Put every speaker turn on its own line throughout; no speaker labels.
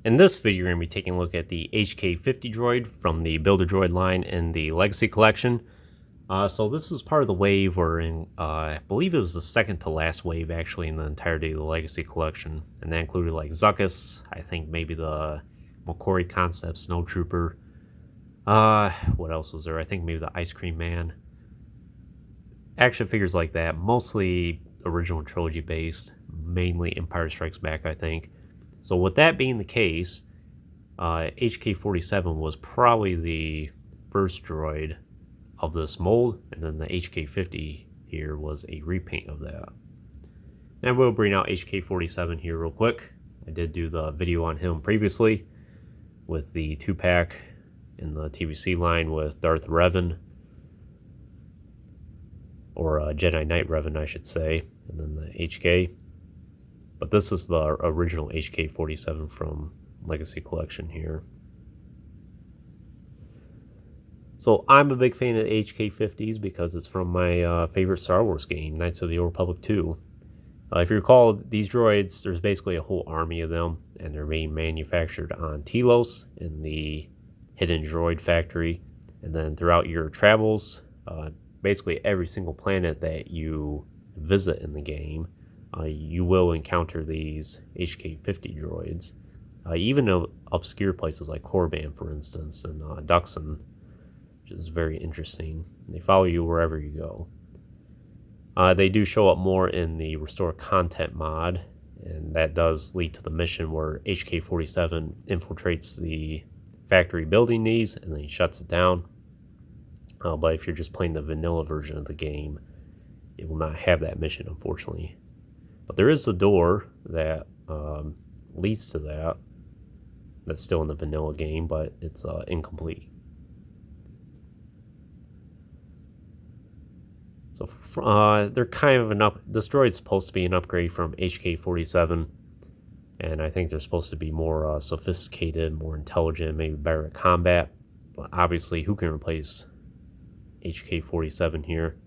In this video, we're going to be taking a look at the HK-50 droid from the Build-A-Droid line in the Legacy Collection. So this is part of the wave, or I believe it was the second to last wave actually in the entirety of the Legacy Collection. And that included like Zuckuss, I think maybe the Makori Concept Snowtrooper. What else was there? I think maybe the Ice Cream Man. Action figures like that, mostly original trilogy based, mainly Empire Strikes Back, I think. So with that being the case, HK-47 was probably the first droid of this mold, and then the HK-50 here was a repaint of that. And we'll bring out HK-47 here real quick. I did do the video on him previously with the 2-pack in the TVC line with Darth Revan, or Jedi Knight Revan I should say, and then the HK. But this is the original HK-47 from Legacy Collection here. So I'm a big fan of the HK-50s because it's from my favorite Star Wars game, Knights of the Old Republic 2. If you recall, these droids, there's basically a whole army of them, and they're being manufactured on Telos in the Hidden Droid Factory. And then throughout your travels, basically every single planet that you visit in the game, you will encounter these HK-50 droids. Even in obscure places like Korriban, for instance, and Duxon, which is very interesting. They follow you wherever you go. They do show up more in the Restore Content mod, and that does lead to the mission where HK-47 infiltrates the factory building these, and then he shuts it down. But if you're just playing the vanilla version of the game, it will not have that mission, unfortunately. But there is the door that leads to that. That's still in the vanilla game, but it's incomplete. So they're kind of this droid's supposed to be an upgrade from HK-47, and I think they're supposed to be more sophisticated, more intelligent, maybe better at combat. But obviously, who can replace HK-47 here?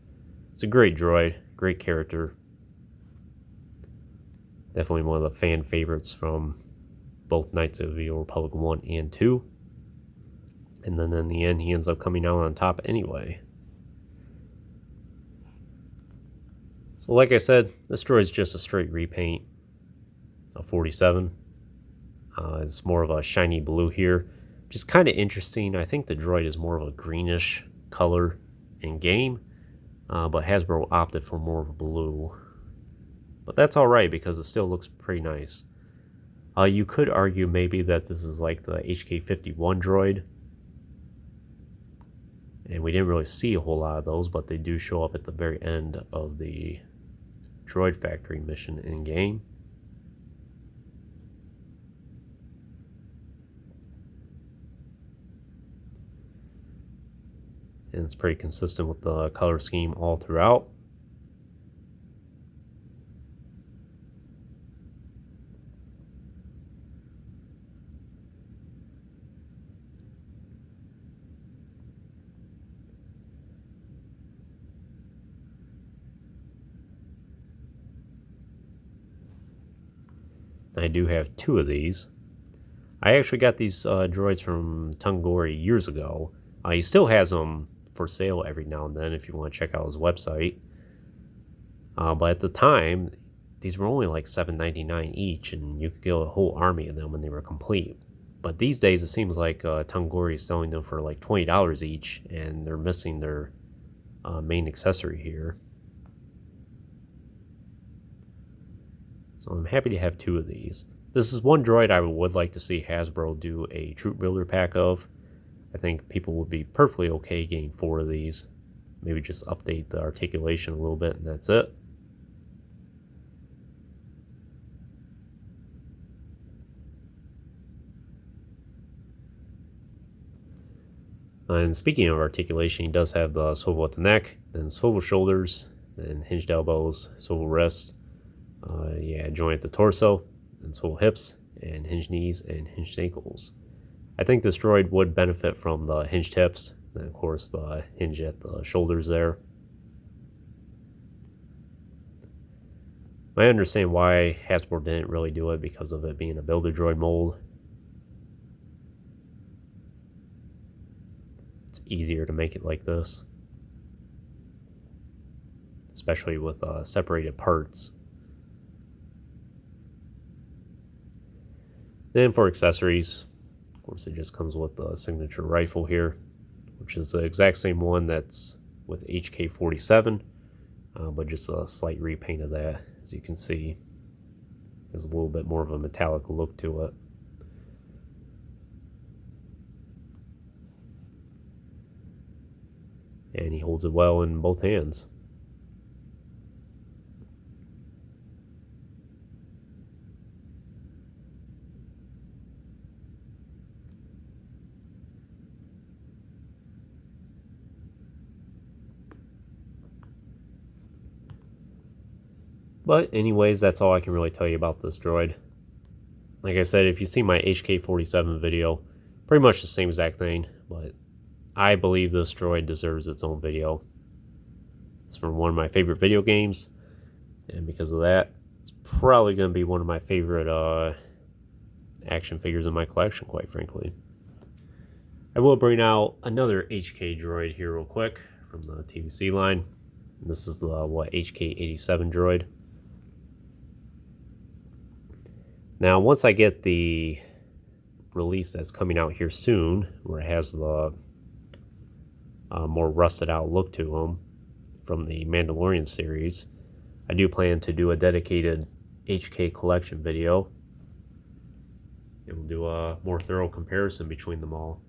It's a great droid, great character. Definitely one of the fan favorites from both Knights of the Old Republic 1 and 2. And then in the end, he ends up coming out on top anyway. So like I said, this droid's just a straight repaint of 47. It's more of a shiny blue here, which is kind of interesting. I think the droid is more of a greenish color in game, but Hasbro opted for more of a blue. But that's alright because it still looks pretty nice. You could argue maybe that this is like the HK-51 droid. And we didn't really see a whole lot of those, but they do show up at the very end of the droid factory mission in game. And it's pretty consistent with the color scheme all throughout. I do have 2 of these. I actually got these droids from Tungori years ago. He still has them for sale every now and then if you want to check out his website. But at the time, these were only like $7.99 each, and you could get a whole army of them when they were complete. But these days, it seems like Tungori is selling them for like $20 each, and they're missing their main accessory here. So I'm happy to have 2 of these. This is one droid I would like to see Hasbro do a troop builder pack of. I think people would be perfectly okay getting 4 of these. Maybe just update the articulation a little bit and that's it. And speaking of articulation, he does have the swivel at the neck, then swivel shoulders, then hinged elbows, swivel wrist. Joint at the torso, and swivel hips, and hinged knees, and hinged ankles. I think this droid would benefit from the hinged hips, and of course the hinge at the shoulders there. I understand why Hasbro didn't really do it because of it being a Build-A-Droid mold. easier to make it like this, especially with separated parts. Then for accessories, of course, it just comes with the signature rifle here, which is the exact same one that's with HK-47, but just a slight repaint of that. As you can see, there's a little bit more of a metallic look to it. And he holds it well in both hands. But anyways, that's all I can really tell you about this droid. Like I said, if you see my HK-47 video, pretty much the same exact thing, but I believe this droid deserves its own video. It's from one of my favorite video games, and because of that, it's probably going to be one of my favorite action figures in my collection, quite frankly. I will bring out another HK droid here real quick from the TVC line. This is the HK-87 droid. Now, once I get the release that's coming out here soon, where it has the more rusted out look to them from the Mandalorian series, I do plan to do a dedicated HK collection video. And we'll do a more thorough comparison between them all.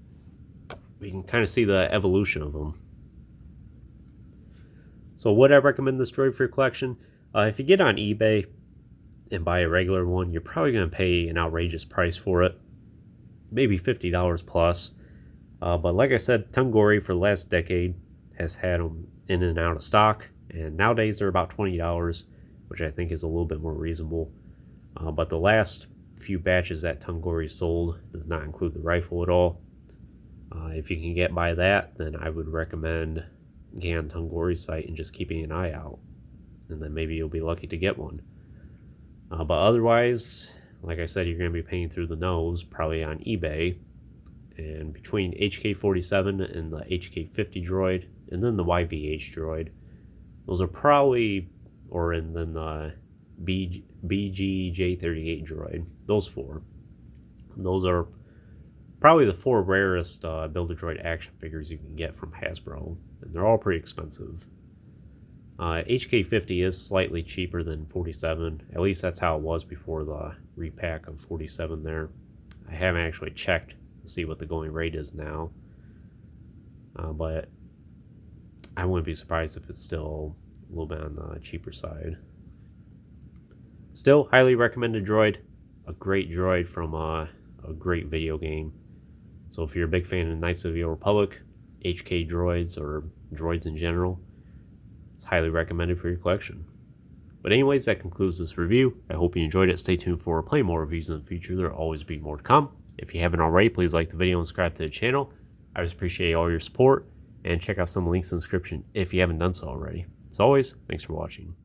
We can kind of see the evolution of them. So would I recommend this droid for your collection? If you get on eBay and buy a regular one, you're probably going to pay an outrageous price for it. Maybe $50 plus. But like I said, Tungori for the last decade has had them in and out of stock. And nowadays they're about $20, which I think is a little bit more reasonable. But the last few batches that Tungori sold does not include the rifle at all. If you can get by that, then I would recommend getting on Tungori's site and just keeping an eye out. And then maybe you'll be lucky to get one. But otherwise, like I said, you're going to be paying through the nose, probably on eBay. And between HK-47 and the HK-50 droid, and then the YVH droid, those are probably, and then the BGJ-38 droid, those four. Those are probably the four rarest Build-A-Droid action figures you can get from Hasbro, and they're all pretty expensive. HK-50 is slightly cheaper than 47, at least that's how it was before the repack of 47 there. I haven't actually checked to see what the going rate is now, but I wouldn't be surprised if it's still a little bit on the cheaper side. Still, highly recommended droid, a great droid from a great video game. So if you're a big fan of Knights of the Old Republic, HK droids, or droids in general, it's highly recommended for your collection. But anyways, that concludes this review. I hope you enjoyed it. Stay tuned for plenty more reviews in the future. There will always be more to come. If you haven't already, please like the video and subscribe to the channel. I just appreciate all your support, and check out some links in the description if you haven't done so already. As always, thanks for watching.